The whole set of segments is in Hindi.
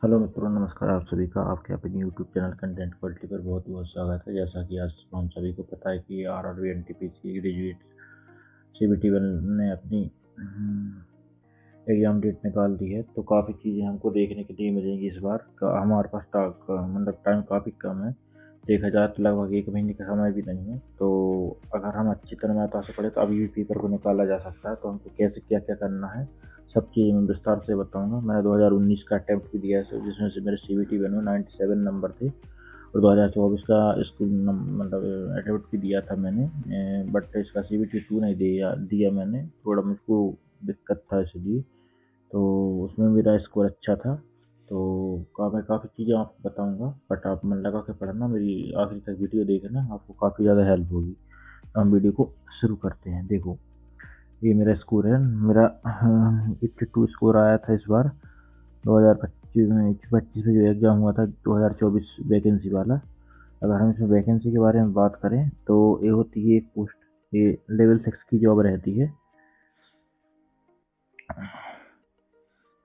हेलो मित्रों, नमस्कार। आप सभी का आपके अपने यूट्यूब चैनल कंटेंट क्वालिटी पर बहुत बहुत स्वागत है। जैसा कि आज हम सभी को पता है कि RRB NTPC graduate CBT one ने अपनी एग्ज़ाम डेट निकाल दी है, तो काफ़ी चीज़ें हमको देखने के लिए मिलेंगी इस बार। हमारे पास मतलब टाइम काफ़ी कम है। देखा जाए तो लगभग 1 महीने का समय भी नहीं है। तो अगर हम अच्छी तरह से पढ़े तो अभी भी पेपर को निकाला जा सकता है। तो हमको कैसे क्या क्या करना है, सब चीज़ मैं विस्तार से बताऊंगा। मैंने 2019 का अटैम्प्ट भी दिया है, जिसमें से मेरे सीबीटी वन में 97 नंबर थे, और 2024 का स्कूल मतलब अटैम्प्ट भी दिया था मैंने, बट इसका सीबीटी टू नहीं दिया मैंने। थोड़ा मुझको दिक्कत था इसलिए, तो उसमें मेरा स्कोर अच्छा था। तो मैं काफ़ी चीज़ें आपको बताऊंगा, बट आप मन लगा के पढ़ना, मेरी आखिरी तक वीडियो देखना, आपको काफ़ी ज़्यादा हेल्प होगी। तो हम वीडियो को शुरू करते हैं। देखो, ये मेरा स्कोर है। मेरा 82 स्कोर आया था इस बार 2025 में जो एग्ज़ाम हुआ था, 2024 वैकेंसी वाला। अगर हम इसमें वैकेंसी के बारे में बात करें तो ये होती है एक पोस्ट, ये लेवल 6 की जॉब रहती है।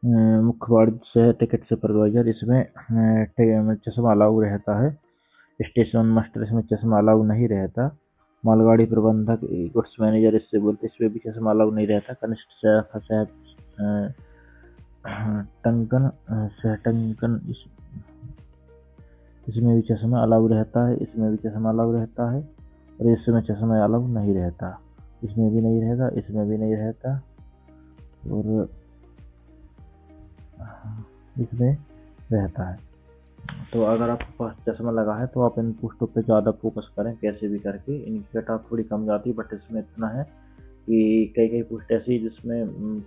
मुख्य वाणिज्य से टिकट सुपरवाइजर, इसमें चश्मा अलाउ रहता है। स्टेशन मास्टर, इसमें चश्मा अलाउ नहीं रहता। मालगाड़ी प्रबंधक, गुड्स मैनेजर इससे बोलते, इसमें भी चश्मा अलाउ नहीं रहता। कनिष्ठ टंकन सहटंकन, इसमें भी चश्मा अलाउ रहता है। इसमें भी चश्मा अलाउ रहता है, और इसमें चश्मा अलाउ नहीं रहता। इसमें भी नहीं रहता, इसमें भी नहीं रहता, और इसमें रहता है। तो अगर आपके पास चश्मा लगा है तो आप इन पोस्टों पे ज़्यादा फोकस करें, कैसे भी करके। इनकी कट ऑफ थोड़ी कम जाती है, बट इसमें इतना है कि कई कई पोस्ट ऐसी जिसमें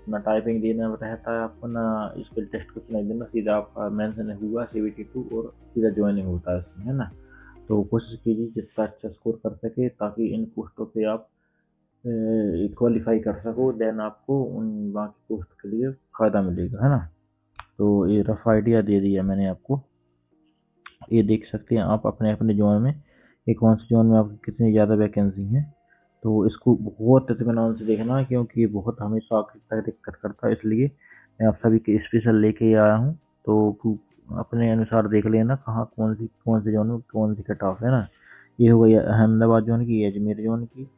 ना टाइपिंग देना रहता है आपको, ना स्किल टेस्ट कुछ नहीं देना, सीधा आपका मेंशन हुआ सीबीटी टू और सीधा ज्वाइनिंग होता है इसमें, है ना। तो कोशिश कीजिए जितना अच्छा स्कोर कर सके, ताकि इन पोस्टों पे आप क्वालिफाई कर सको, देन आपको उन बाकी पोस्ट के लिए फ़ायदा मिलेगा, है ना। तो ये रफ आइडिया दे दिया मैंने आपको। ये देख सकते हैं आप अपने अपने जोन में, एक कौन से जोन में आपकी कितनी ज़्यादा वैकेंसी हैं। तो इसको बहुत इत्मीनान से देखना, क्योंकि ये बहुत हमेशा आखिर तक दिक्कत करता है, इसलिए मैं आप सभी के स्पेशल लेके आया हूँ। तो अपने अनुसार देख लेना कहाँ कौन से जोन में कौन सी कट ऑफ है ना। ये हो गई अहमदाबाद जोन की, अजमेर जोन की,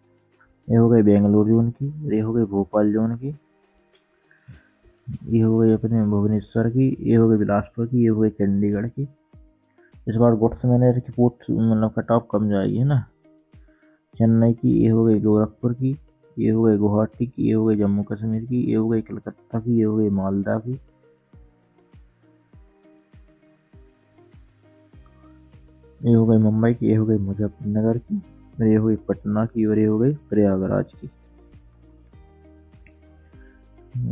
ये हो गई बेंगलुरु जोन की, ये हो गई भोपाल जोन की, ये हो गई अपने भुवनेश्वर की, ये हो गई बिलासपुर की, ये हो गई चंडीगढ़ की। इस बार गुड्स मैनेजर की पोस्ट मतलब कट ऑफ कम जाएगी, है ना। चेन्नई की, ये हो गई गोरखपुर की, ये हो गई गुवाहाटी की, ये हो गई जम्मू कश्मीर की, ये हो गई कलकत्ता की, ये हो गई मालदा की, ये हो गई मुंबई की, ये हो गई मुजफ्फरनगर की, और ये हो गई पटना की, और ये हो गई प्रयागराज की।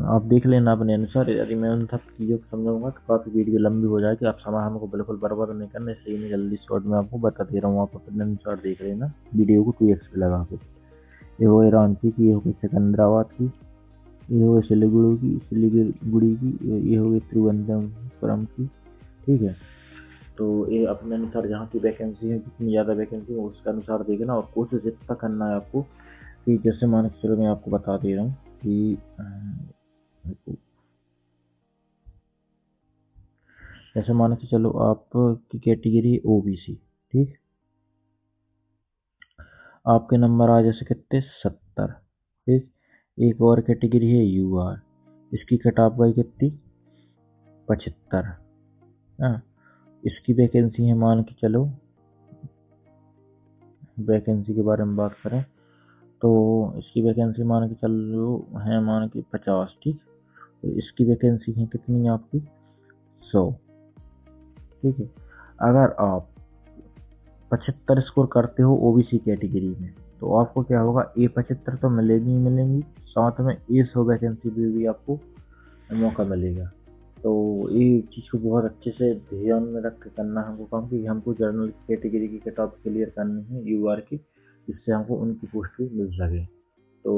आप देख लेना अपने अनुसार। यदि मैं उन सब चीज़ों को समझाऊंगा तो काफ़ी वीडियो लंबी हो जाएगी। आप समय हमको बिल्कुल बर्बाद नहीं करना, इसलिए मैं जल्दी शॉर्ट में आपको बता दे रहा हूँ। आप अपने अनुसार देख लेना वीडियो को 2x पे लगा के। ये हो गई रांची की, ये हो गई सिकंदराबाद की, ये हो गई सिलीगुड़ी की, ये हो गई तिरुवनंतपुरम की। ठीक है। तो ये अपने अनुसार जहाँ की वैकेंसी है, जितनी ज़्यादा वैकेंसी है उसके अनुसार देखना, और कोशिश इतना करना है आपको कि जैसे मान के चलो मैं आपको बता दे रहा हूँ कि जैसे मान के चलो आपकी कैटेगरी ओबीसी, ठीक। आपके नंबर आ जैसे कितने 70, ठीक। एक और कैटेगरी है यूआर, इसकी कट ऑफ गई कितनी 75। हाँ, इसकी वैकेंसी है, मान के चलो वैकेंसी के बारे में बात करें तो इसकी वैकेंसी मान के चलो है, मान के 50, ठीक। तो इसकी वैकेंसी है कितनी आपकी 100, ठीक है। अगर आप 75 स्कोर करते हो ओबीसी कैटेगरी में, तो आपको क्या होगा, ए 75 तो मिलेगी ही मिलेंगी, साथ में ए 100 वैकेंसी भी आपको मौका मिलेगा। तो ये चीज़ को बहुत अच्छे से ध्यान में रख के करना हमको काम, कि हमको जर्नल कैटेगरी की कट ऑफ क्लियर करनी है यूआर की, जिससे हमको उनकी पोस्ट भी मिल सके। तो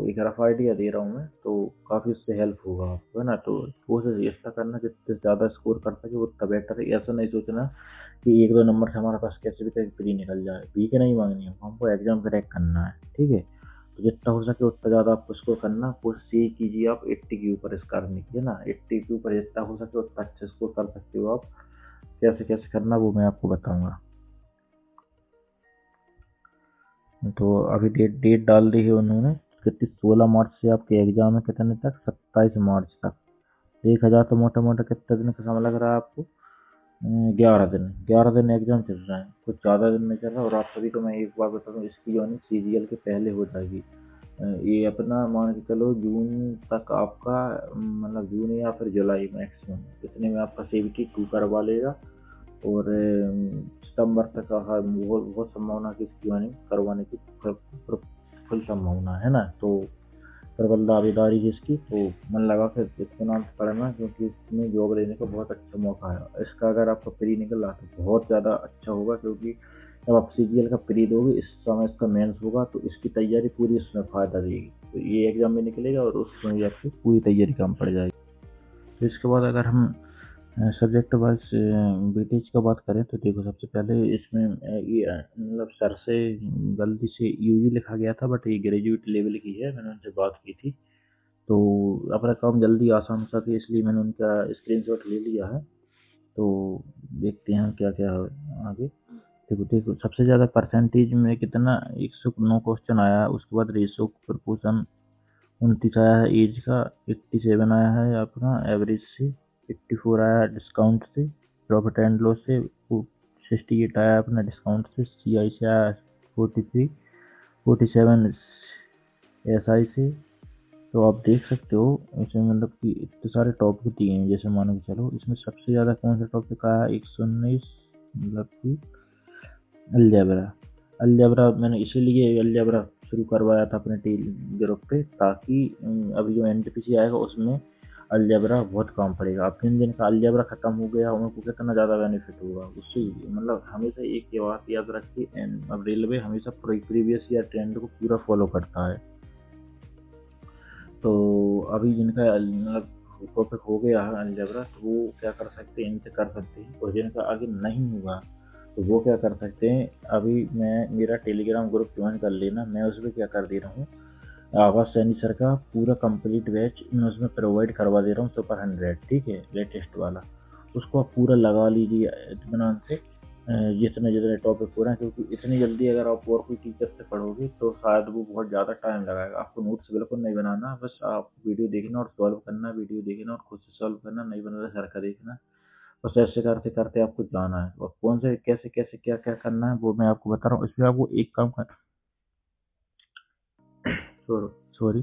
एक रफ आइडिया दे रहा हूँ मैं, तो काफ़ी उससे हेल्प होगा आपको, है ना। तो कोशिश ऐसा करना जितने ज़्यादा स्कोर कर सके उतना बेटर है। ऐसा नहीं सोचना कि 1-2 नंबर से हमारे पास कैसे भी कैसे फ्री निकल जाए, बी के नहीं मांगनी है हमको, एग्जाम क्रैक करना है, ठीक है। तो तो जितना हो सके उतना ज़्यादा आपको स्कोर करना, कोशिश यही कीजिए आप 80 के ऊपर स्कोर करने की, है ना। 80 के ऊपर जितना हो सके उतना अच्छा स्कोर कर सकते हो आप। कैसे कैसे करना वो मैं आपको बताऊंगा। तो अभी डेट डेट डाल दी है उन्होंने कितनी, 16 मार्च से आपके एग्जाम है, कितने तक, 27 मार्च तक। 1000 तो मोटा मोटा कितने दिन का समय लग रहा है आपको, 11 दिन। 11 दिन एग्जाम चल रहा है, कुछ ज़्यादा दिन नहीं चल रहा। और आप सभी को मैं एक बार बता दूँ, इसकी जो है CGL के पहले हो जाएगी। ये अपना मान के चलो जून तक आपका, मतलब जून या फिर जुलाई मैक्सिमम, इतने में आपका CBT 2 करवा लेगा। और सितंबर तक बहुत संभावना की इसकी ज्वाइनिंग करवाने की फुल संभावना है ना। तो प्रबल दावेदारी जिसकी, तो मन लगा कर इत्मीनान से पढ़ना, क्योंकि इसमें जॉब लेने का बहुत अच्छा मौका है। इसका अगर आपका प्री निकल रहा तो बहुत ज़्यादा अच्छा होगा, क्योंकि जब आप CGL का प्री दोगे, इस समय इसका मेंस होगा, तो इसकी तैयारी पूरी इसमें फ़ायदा देगी। तो ये एग्जाम में निकलेगा और उसमें भी आपकी पूरी तैयारी काम पड़ जाएगी। तो इसके बाद अगर हम सब्जेक्ट वाइज वेटेज का बात करें, तो देखो सबसे पहले इसमें ये मतलब सर से गलती से UG लिखा गया था, बट ये ग्रेजुएट लेवल की है। मैंने उनसे बात की थी, तो अपना काम जल्दी आसान हो सके इसलिए मैंने उनका स्क्रीनशॉट ले लिया है। तो देखते हैं क्या क्या आगे। देखो देखो सबसे ज़्यादा परसेंटेज में कितना, 109 क्वेश्चन आया है। उसके बाद रेशो प्रपोर्शन 29 आया है, एज का 87 आया है अपना एवरेज से, 84 आया डिस्काउंट से, प्रॉफिट एंड लॉस से 68 आया अपना डिस्काउंट से, CI से आया 43, 47 SI से। तो आप देख सकते हो इसमें मतलब कि इतने सारे टॉपिक दिए हैं। जैसे मानो कि चलो इसमें सबसे ज़्यादा कौन सा टॉपिक आया, 119, मतलब कि अलजेब्रा। अलजेब्रा मैंने इसीलिए अलजेब्रा शुरू करवाया था अपने ग्रुप पे, ताकि अभी जो NTPC आएगा उसमें अलजेब्रा बहुत काम पड़ेगा। अब जिन जिनका अलजेब्रा खत्म हो गया उनको कितना ज़्यादा बेनिफिट होगा उससे। मतलब हमेशा एक बात याद रखिए, अब रेलवे हमेशा प्रीवियस ईयर ट्रेंड को पूरा फॉलो करता है। तो अभी जिनका मतलब टॉपिक हो गया है अलजेब्रा, तो वो क्या कर सकते हैं, इनसे कर सकते हैं। और जिनका आगे नहीं हुआ तो वो क्या कर सकते हैं, अभी मेरा टेलीग्राम ग्रुप ज्वाइन कर लेना। मैं उसमें क्या कर दे रहा हूँ, आवाज सैनी सर का पूरा कंप्लीट बैच मैं उसमें प्रोवाइड करवा दे रहा हूँ, सुपर 100, ठीक है, लेटेस्ट वाला। उसको आप पूरा लगा लीजिए इत्मीनान से, जितने जितने टॉपिक हो रहे हैं। क्योंकि इतनी जल्दी अगर आप और कोई टीचर से पढ़ोगे तो शायद वो बहुत ज़्यादा टाइम लगाएगा। आपको नोट्स बिल्कुल नहीं बनाना, बस आप वीडियो देखना और सॉल्व करना, वीडियो देखना और खुद से सॉल्व करना, नहीं बना सर का देखना। बस ऐसे करते करते आपको जाना है। और कौन से कैसे कैसे क्या क्या करना है वो मैं आपको बता रहा हूँ। इसमें आपको एक काम कर सॉरी,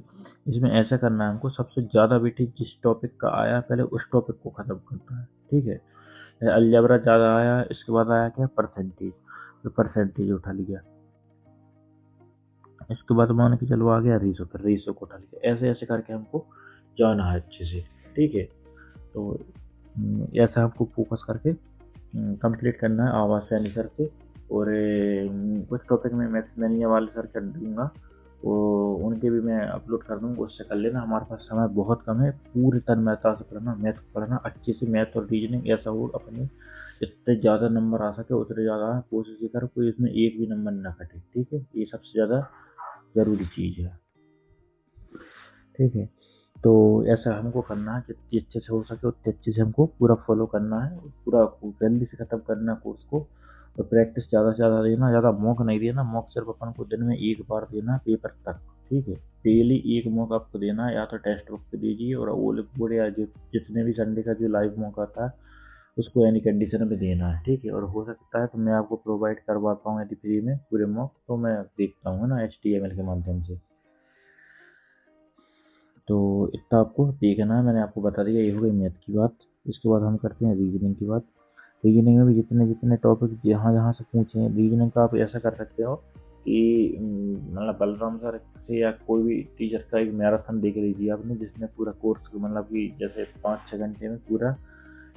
इसमें ऐसा करना है हमको, सबसे ज़्यादा वेटेज जिस टॉपिक का आया पहले उस टॉपिक को ख़त्म करना है, ठीक है। अलजेब्रा ज़्यादा आया, इसके बाद आया क्या, परसेंटेज, तो परसेंटेज उठा लिया। इसके बाद मान के चलो आ गया रेशो, फिर रेशो को उठा लिया। ऐसे ऐसे करके हमको जाना है अच्छे से, ठीक है। तो ऐसा आपको फोकस करके कंप्लीट करना है आवाज सैनी सर से। और कुछ टॉपिक में मैथमेनिया वाले सर कर दूंगा, वो उनके भी मैं अपलोड कर दूंगा, उससे कर लेना। हमारे पास समय बहुत कम है, पूरी तन्मयता से पढ़ना, मैथ पढ़ना अच्छे से, मैथ और रीजनिंग ऐसा हो अपने जितने ज़्यादा नंबर आ सके उतने ज़्यादा कोशिश करो, कोई इसमें एक भी नंबर ना कटे, ठीक है। ये सबसे ज़्यादा ज़रूरी चीज़ है, ठीक है। तो ऐसा हमको करना है, जितनी अच्छे से हो सके उतने अच्छे से हमको पूरा फॉलो करना है, पूरा जल्दी से ख़त्म करना है कोर्स को। और प्रैक्टिस ज़्यादा से ज़्यादा देना, ज़्यादा मॉक नहीं देना। मॉक सिर्फ अपन को दिन में एक बार देना पेपर तक, ठीक है। डेली एक मॉक आपको देना है, या तो टेक्स्ट बुक पे दीजिए, और ओले पूरे या जितने भी संडे का जो लाइव मॉक आता है उसको एनी कंडीशन में देना है, ठीक है। और हो सकता है तो मैं आपको प्रोवाइड करवा पाऊँ यदि फ्री में पूरे मॉक, तो मैं देखता हूँ ना HTML के माध्यम से। तो इतना आपको देखना है, मैंने आपको बता दिया। ये हो गई मैथ की बात। इसके बाद हम करते हैं रीजनिंग की बात। रीजनिंग में भी जितने जितने टॉपिक जहाँ जहाँ से पूछे हैं, रीजनिंग का आप ऐसा कर सकते हो कि मतलब बलराम सर से या कोई भी टीचर का एक मैराथन देख लीजिए आपने, जिसने पूरा कोर्स मतलब कि जैसे 5-6 घंटे में पूरा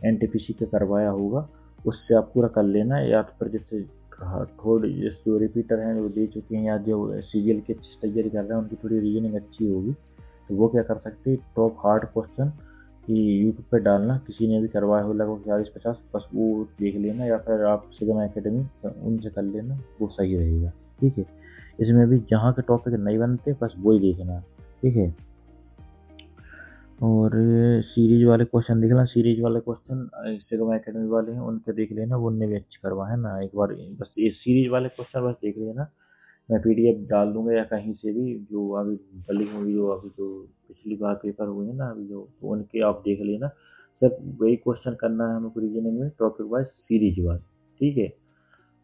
NTPC का करवाया होगा, उससे आप पूरा कर लेना। या तो फिर जैसे थोड़ी जो रिपीटर हैं जो दे चुके हैं, या जो CGL की अच्छी तैयारी कर रहे हैं, उनकी थोड़ी रीजनिंग अच्छी होगी, तो वो क्या कर सकते हैं, टॉप हार्ड क्वेश्चन कि यूट्यूब पे डालना, किसी ने भी करवाया हो लगभग 40-50, बस वो देख लेना, या फिर आप सिग्मा एकेडमी उनसे कर लेना, वो सही रहेगा, ठीक है। इसमें भी जहाँ के टॉपिक नहीं बनते बस वही देखना, ठीक है। और सीरीज वाले क्वेश्चन देख लेना, सीरीज वाले क्वेश्चन इंस्टाग्राम एकेडमी वाले हैं उनके देख लेना, वो उनने भी अच्छे करवा है ना। एक बार बस ये सीरीज वाले क्वेश्चन बस देख लेना, मैं पीडीएफ डाल दूंगा या कहीं से भी, जो अभी डली हुई, जो अभी जो पिछली बार पेपर हुए हैं ना अभी जो, तो उनके आप देख लेना। सर वही क्वेश्चन करना है हमको रीजनिंग में, टॉपिक वाइज सीरीज वाइज, ठीक है।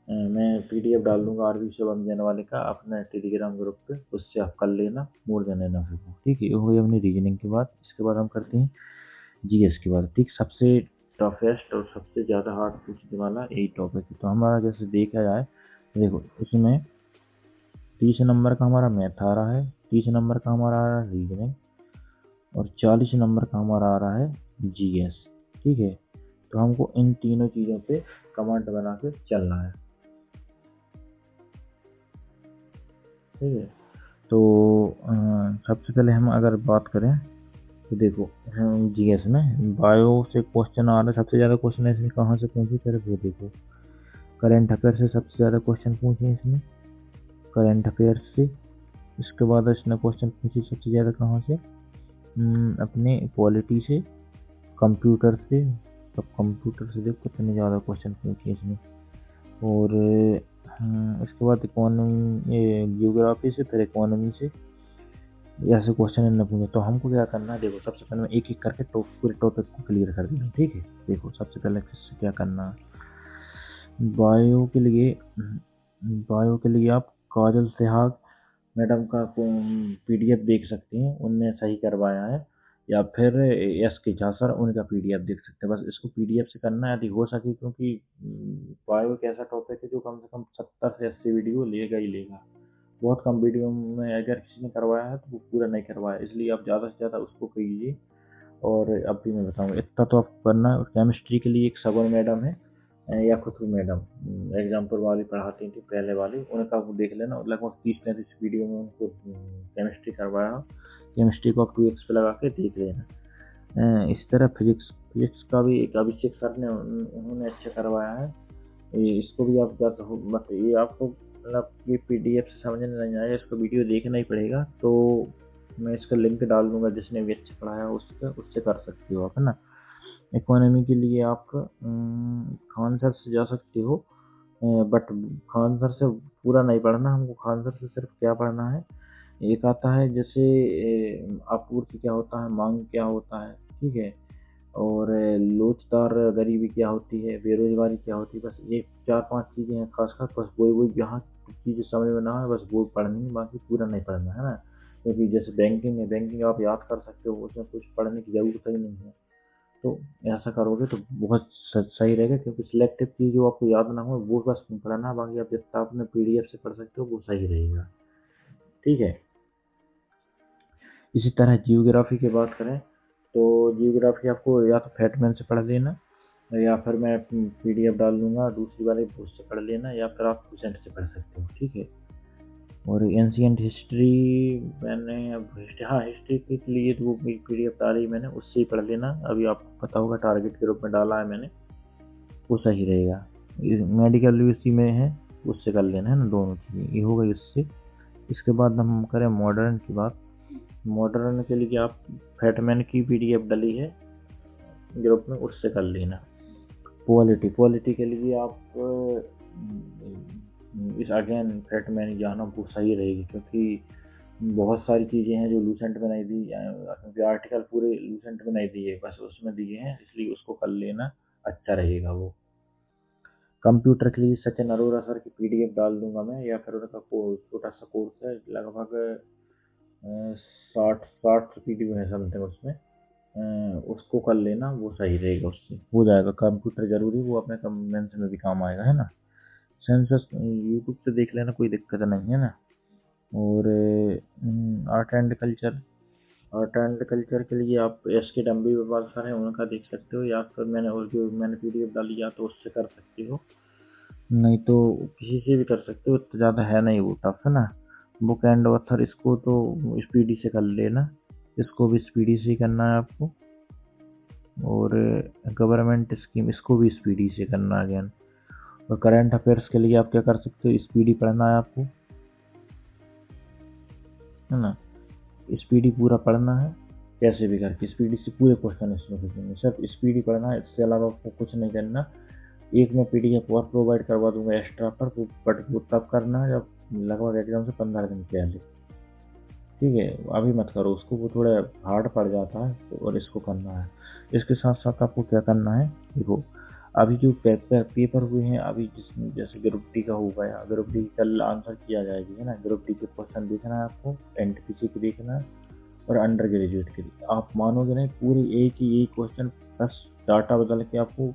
मैं पीडीएफ डाल दूंगा आरबी शुभम जैन वाले का अपने टेलीग्राम ग्रुप पे, उससे आप कर लेना, मोर देन एनफ है, ठीक है। ये हो गई अपनी रीजनिंग की बात। इसके बाद हम करते हैं जीएस की बात, ठीक। सबसे टफेस्ट और सबसे ज़्यादा हार्ड पूछने वाला यही टॉपिक है। तो हमारा जैसे देखा जाए, देखो इसमें 30 नंबर का हमारा मैथ आ रहा है, 30 नंबर का हमारा आ रहा है रीजनिंग, और 40 नंबर का हमारा आ रहा है जीएस, ठीक है। तो हमको इन तीनों चीज़ों पे कमांड बना के चलना है, ठीक है। तो सबसे पहले हम अगर बात करें तो देखो जीएस में बायो से क्वेश्चन आ रहा है, सबसे ज़्यादा क्वेश्चन इसमें कहाँ से पूछे, फिर वो देखो करंट अफेयर से सबसे ज़्यादा क्वेश्चन पूछे इसमें, करंट अफेयर से। इसके बाद इसने क्वेश्चन पूछे सबसे ज़्यादा कहाँ से, अपने पॉलिटी से, कंप्यूटर से। सब कंप्यूटर से देखो कितने ज़्यादा क्वेश्चन पूछे इसमें। और इसके बाद इकोनॉमी, जियोग्राफी से, फिर इकोनॉमी से, ऐसे क्वेश्चन इन्होंने पूछे। तो हमको क्या करना है, देखो सबसे पहले मैं एक एक करके पूरे टॉपिक को क्लियर कर दिया, ठीक है। देखो सबसे पहले क्या करना, बायो के लिए आप काजल सेहाग मैडम का पीडीएफ देख सकते हैं, उनने सही करवाया है। या फिर एस के झा सर, उनका पीडीएफ देख सकते हैं। बस इसको पीडीएफ से करना है यदि हो सके, क्योंकि बायो एक ऐसा टॉपिक है जो कम से कम 70 से 80 वीडियो लेगा ही लेगा। बहुत कम वीडियो में अगर किसी ने करवाया है तो वो पूरा नहीं करवाया, इसलिए आप ज़्यादा से ज़्यादा उसको कीजिए। और अब भी मैं बताऊँगा इतना तो आपको करना है। और केमिस्ट्री के लिए एक सगुन मैडम है या खुशबू मैडम, एग्जाम्पल वाली पढ़ाती थी पहले वाली, उनका वो देख लेना। लगभग 30-35 वीडियो में उनको केमिस्ट्री करवाया, केमिस्ट्री को आप 2x पे लगा के देख लेना। इस तरह फिजिक्स का भी एक अभिषेक सर ने उन्होंने अच्छा करवाया है, इसको भी आप मतलब ये आपको मतलब ये पीडीएफ से समझ में नहीं आएगा, इसको वीडियो देखना ही पड़ेगा। तो मैं इसका लिंक डाल दूंगा, जिसने भी अच्छा पढ़ाया उससे कर सकते हो आप, है ना। इकोनॉमी के लिए आप खान सर से जा सकते हो, बट खान सर से पूरा नहीं पढ़ना हमको। खान सर से सिर्फ क्या पढ़ना है, एक आता है जैसे आपूर्ति क्या होता है, मांग क्या होता है, ठीक है। और लोचदार गरीबी क्या होती है, बेरोजगारी क्या होती है, बस ये 4-5 चीज़ें हैं खास, बस वही जहाँ चीज़ें समझ में ना है बस वो पढ़नी है, बाकी पूरा नहीं पढ़ना है ना। क्योंकि जैसे बैंकिंग है, बैंकिंग आप याद कर सकते हो, उसमें कुछ पढ़ने की ज़रूरत ही नहीं है। तो ऐसा करोगे तो बहुत सही रहेगा, क्योंकि सिलेक्टिव चीज़ जो आपको याद ना हो वो बस पढ़ना, बाकी आप जितना अपने पीडीएफ से पढ़ सकते हो वो सही रहेगा, ठीक है। इसी तरह जियोग्राफी की बात करें तो जियोग्राफी आपको या तो फैटमैन से पढ़ लेना, या फिर मैं पीडीएफ डाल दूंगा दूसरी वाले, उससे पढ़ लेना, या फिर आप लूसेंट से पढ़ सकते हो, ठीक है। और एंशिएंट हिस्ट्री मैंने अब हिस्ट्री के लिए तो वो पीडीएफ डाली मैंने, उससे ही पढ़ लेना। अभी आपको पता होगा टारगेट के रूप में डाला है मैंने, वो सही रहेगा। मेडिकल भी उसी में है, उससे कर लेना है ना दोनों चीज़ें, ये होगा इससे। इसके बाद हम करें मॉडर्न की बात। मॉडर्न के लिए आप फैटमैन की पीडीएफ डली है ग्रुप में, उससे कर लेना। पॉलिटी के लिए आप इस अगेन फैटमैन जाना वो सही रहेगी, क्योंकि बहुत सारी चीज़ें हैं जो लूसेंट में नहीं दी, क्योंकि आर्टिकल पूरे लूसेंट में नहीं दिए, बस उसमें दिए हैं, इसलिए उसको कर लेना, अच्छा रहेगा वो। कंप्यूटर के लिए सचिन अरोड़ा सर की पीडीएफ डाल दूंगा मैं, या फिर उनका छोटा सा कोर्स है, लगभग 60 वीडियो है समथिंग उसमें, उसको कर लेना, वो सही रहेगा, उससे हो जाएगा। कंप्यूटर जरूरी, वो अपने कमेंस में भी काम आएगा, है ना। सेंसस यूट्यूब से देख लेना, कोई दिक्कत नहीं है ना। और आर्ट एंड कल्चर के लिए आप एसके डम्बी बाबा सर हैं, उनका देख सकते हो, या फिर मैंने पीडीएफ डाली या तो उससे कर सकते हो, नहीं तो किसी से भी कर सकते हो, इतना ज़्यादा है नहीं वो टफ, है ना। बुक एंड ऑथर इसको तो स्पीडी से कर लेना, इसको भी स्पीडी से ही करना है आपको। और गवर्नमेंट स्कीम, इसको भी स्पीडी से करना है अगेन। और करंट अफेयर्स के लिए आप क्या कर सकते हो, स्पीडी पढ़ना है आपको, है ना। स्पीडी पूरा पढ़ना है, कैसे भी करके स्पीडी से पूरे क्वेश्चन इसमें पूछेंगे, सिर्फ स्पीडी पढ़ना है, इसके अलावा आपको कुछ नहीं करना। एक मैं PDF और प्रोवाइड करवा दूंगा एक्स्ट्रा पर, बट वो तब करना है जब लगभग एग्जाम से 15 दिन पहले, ठीक है। अभी मत करो उसको, वो थोड़ा हार्ड पड़ जाता है, और इसको करना है। इसके साथ साथ आपको क्या करना है, देखो अभी जो पेपर हुए हैं अभी, जिसमें जैसे ग्रुप डी का हो गया, ग्रुप डी कल आंसर किया जाएगी, है ना। ग्रुप डी के क्वेश्चन देखना है आपको, NTPC के देखना है, और अंडर ग्रेजुएट के लिए। आप मानोगे नहीं, पूरे एक ही यही क्वेश्चन प्लस डाटा बदल के आपको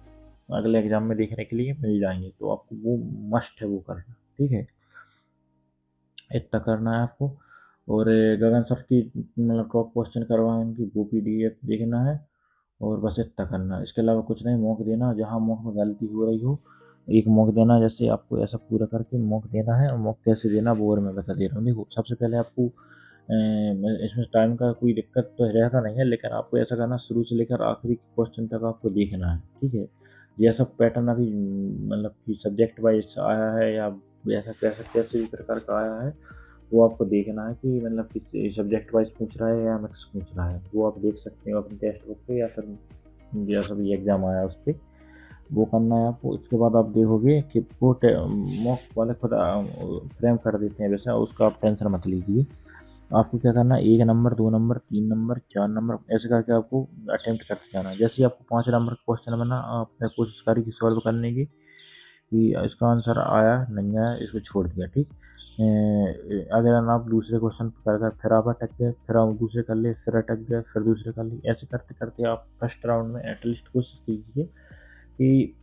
अगले एग्जाम में देखने के लिए मिल जाएंगे, तो आपको वो मस्ट है वो करना, ठीक है। इतना करना है आपको। और गगन सर की मतलब टॉप क्वेश्चन करवाए उनकी, वो PDF देखना है, और बस इतना करना है। इसके अलावा कुछ नहीं। मॉक देना, जहाँ मॉक में गलती हो रही हो एक मॉक देना, जैसे आपको ऐसा पूरा करके मॉक देना है। और मॉक कैसे देना वो और मैं बता दे रहा हूँ। देखो सबसे पहले आपको इसमें टाइम का कोई दिक्कत तो रहता नहीं है, लेकिन आपको ऐसा करना, शुरू से लेकर आखिरी क्वेश्चन तक आपको देखना है, ठीक है। जैसा पैटर्न अभी मतलब कि सब्जेक्ट वाइज आया है, या ऐसा कैसा कैसे भी प्रकार का आया है, वो आपको देखना है कि मतलब किस सब्जेक्ट वाइज पूछ रहा है या मिक्स पूछ रहा है। वो आप देख सकते हो अपने टेक्स्ट बुक पे, या फिर जैसा भी एग्जाम आया उस पर, वो करना है आपको। इसके बाद आप देखोगे कि वो मॉक वाले खुद फ्रेम कर देते हैं वैसा, उसका आप टेंशन मत लीजिए। आपको क्या करना है, 1 नंबर, 2 नंबर, 3 नंबर, 4 नंबर, ऐसे करके आपको अटेम्प्ट करते जाना है। जैसे ही आपको 5 नंबर का क्वेश्चन बना, आपने कोशिश करी कि सॉल्व करने की, कि इसका आंसर आया नहीं आया, इसको छोड़ दिया, ठीक। अगर आप दूसरे क्वेश्चन कर कर फिर आप अटक गए, फिर आप दूसरे कर लिए, फिर अटक गए, फिर दूसरे कर लिए, ऐसे करते करते आप फर्स्ट राउंड में एटलीस्ट कोशिश कीजिए कि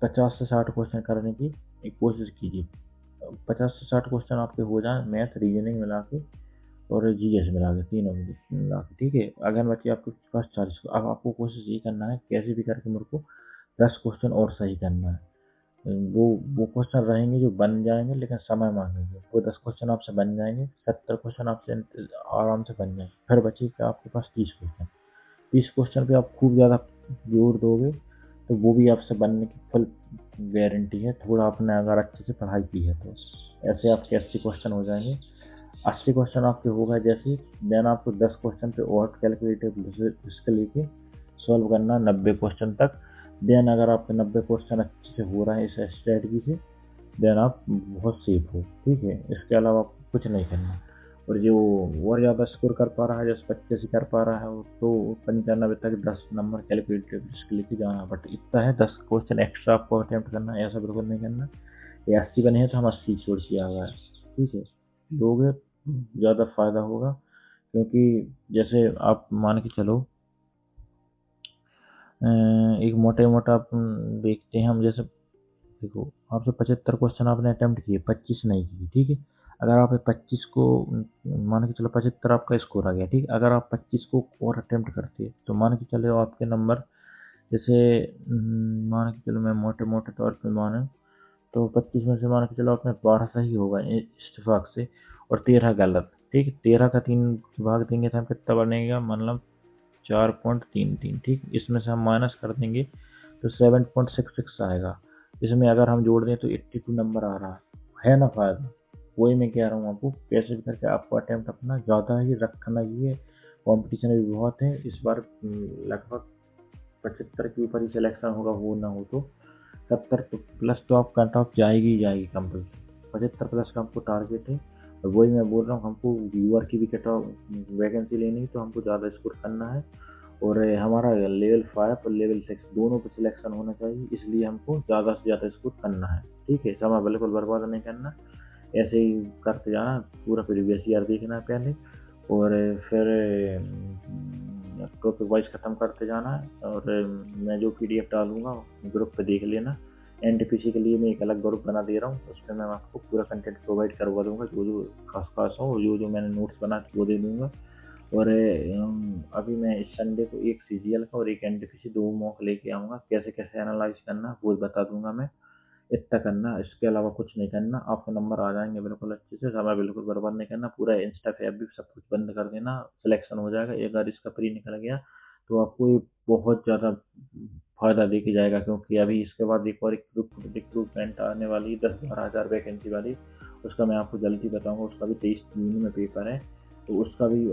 50 से 60 क्वेश्चन करने की कोशिश कीजिए। 50 से 60 क्वेश्चन आपके हो जाए, मैथ रीजनिंग मिला के और GS मिला के, तीनों मिला के, ठीक है। अगर बच्चे आपके पास 40, अब आपको कोशिश ये करना है कैसे भी करके मेरे को 10 क्वेश्चन और सही करना है। वो क्वेश्चन रहेंगे जो बन जाएंगे, लेकिन समय मांगेंगे। वो 10 क्वेश्चन आपसे बन जाएंगे, 70 क्वेश्चन आपसे आराम से बन जाएंगे। फिर बचेगा आपके पास 30 क्वेश्चन। 30 क्वेश्चन पे आप खूब ज़्यादा जोर दोगे तो वो भी आपसे बनने की फुल गारंटी है, थोड़ा आपने अगर अच्छे से पढ़ाई की है तो। ऐसे आपके 80 क्वेश्चन हो जाएंगे। 80 क्वेश्चन आपके हो गए जैसे, देन आपको 10 क्वेश्चन पे और कैलकुलेटिव रिस्क लेके सॉल्व करना 90 क्वेश्चन तक। देन अगर आपके 90 क्वेश्चन अच्छे से हो रहे हैं इस स्ट्रेटजी से, देन आप बहुत सेफ हो, ठीक है। इसके अलावा आपको कुछ नहीं करना। और जो और ज़्यादा स्कोर कर पा रहा है, जैसे 25 से कर पा रहा है, तो 95 तक 10 नंबर कैलकुलेटिव रिस्क लेके जाना। बट इतना है, 10 क्वेश्चन एक्स्ट्रा आपको अटेम्प्ट करना है, ऐसा बिल्कुल नहीं करना। ये 80 बने हैं तो हम 80 छोड़ के आ गए, ठीक है। लोगे ज़्यादा फायदा होगा, क्योंकि जैसे आप मान के चलो एक मोटे मोटा अपन देखते हैं हम, जैसे देखो आपसे 75 क्वेश्चन आपने अटेम्प्ट किए, 25 नहीं किए, ठीक है। अगर आप 25 को मान के चलो 75 आपका स्कोर आ गया, ठीक। अगर आप 25 को और अटेम्प्ट करते तो मान के चलो आपके नंबर, जैसे मान के चलो मैं मोटे मोटे तौर पर माने तो 25 में से मान के चलो आपने 12 सही होगा इत्तेफाक से, और 13 गलत, ठीक। 13 का 3 भाग देंगे तो हम कितना बनेगा, मतलब 4.33, ठीक। इसमें से हम माइनस कर देंगे तो 7.66 आएगा। इसमें अगर हम जोड़ दें तो 82 नंबर आ रहा है ना फायदा। वही मैं कह रहा हूँ आपको, कैसे भी करके आपको अटेम्प्ट अपना ज़्यादा ही रखना ही है। कॉम्पिटिशन भी बहुत है इस बार, लगभग 75 के ऊपर ही सिलेक्शन होगा, वो ना हो तो 70 प्लस तो आप कट ऑफ जाएगी ही जाएगी कंपल्सरी। 75 प्लस का हमको टारगेट है। और वही मैं बोल रहा हूँ, हमको व्यूअर की भी कट ऑफ वैकेंसी लेनी है, तो हमको ज़्यादा स्कोर करना है। और हमारा लेवल 5 और लेवल 6 दोनों पे सिलेक्शन होना चाहिए, इसलिए हमको ज़्यादा से ज़्यादा स्कोर करना है, ठीक है। समय बिल्कुल बर्बाद नहीं करना, ऐसे ही करते जाना। पूरा प्रीवियस ईयर देखना है पहले, और फिर टॉपिक वाइज ख़त्म करते जाना है। और मैं जो PDF डालूंगा ग्रुप पे देख लेना। NTPC के लिए मैं एक अलग ग्रुप बना दे रहा हूँ, उस पर मैं आपको पूरा कंटेंट प्रोवाइड करवा दूंगा, जो जो खास खास हो, जो मैंने नोट्स बना वो दे दूंगा। और अभी मैं इस संडे को एक CGL का और एक NTPC 2 मॉक लेके आऊँगा, कैसे कैसे एनालाइज करना वो बता दूंगा मैं। इतना करना, इसके अलावा कुछ नहीं करना, आपके नंबर आ जाएंगे बिल्कुल अच्छे से। समय बिल्कुल बर्बाद नहीं करना, पूरा इंस्टा पे भी सब कुछ बंद कर देना, सिलेक्शन हो जाएगा। एक बार इसका प्री निकल गया तो आपको ये बहुत ज़्यादा फायदा दे के जाएगा, क्योंकि अभी इसके बाद एक और रिक्रूटमेंट आने वाली 10-12 हज़ार वैकेंसी वाली, उसका मैं आपको जल्दी बताऊंगा। उसका भी 23 जून में पेपर है, तो उसका भी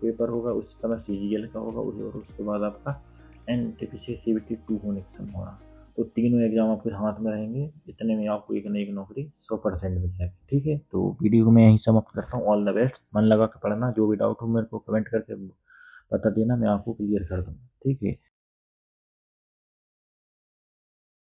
पेपर होगा, उसी समय CGL का होगा, और उसके बाद आपका NTPC CBT 2 होने की संभावना। तो तीनों एग्जाम आपके हाथ में रहेंगे, इतने में आपको एक न एक नौकरी 100% मिल जाएगी। ठीक है, तो वीडियो को मैं यहीं समाप्त करता हूँ। ऑल द बेस्ट, मन लगा के पढ़ना, जो भी डाउट हो मेरे को कमेंट करके बता देना, मैं आपको क्लियर कर दूँगा। ठीक है।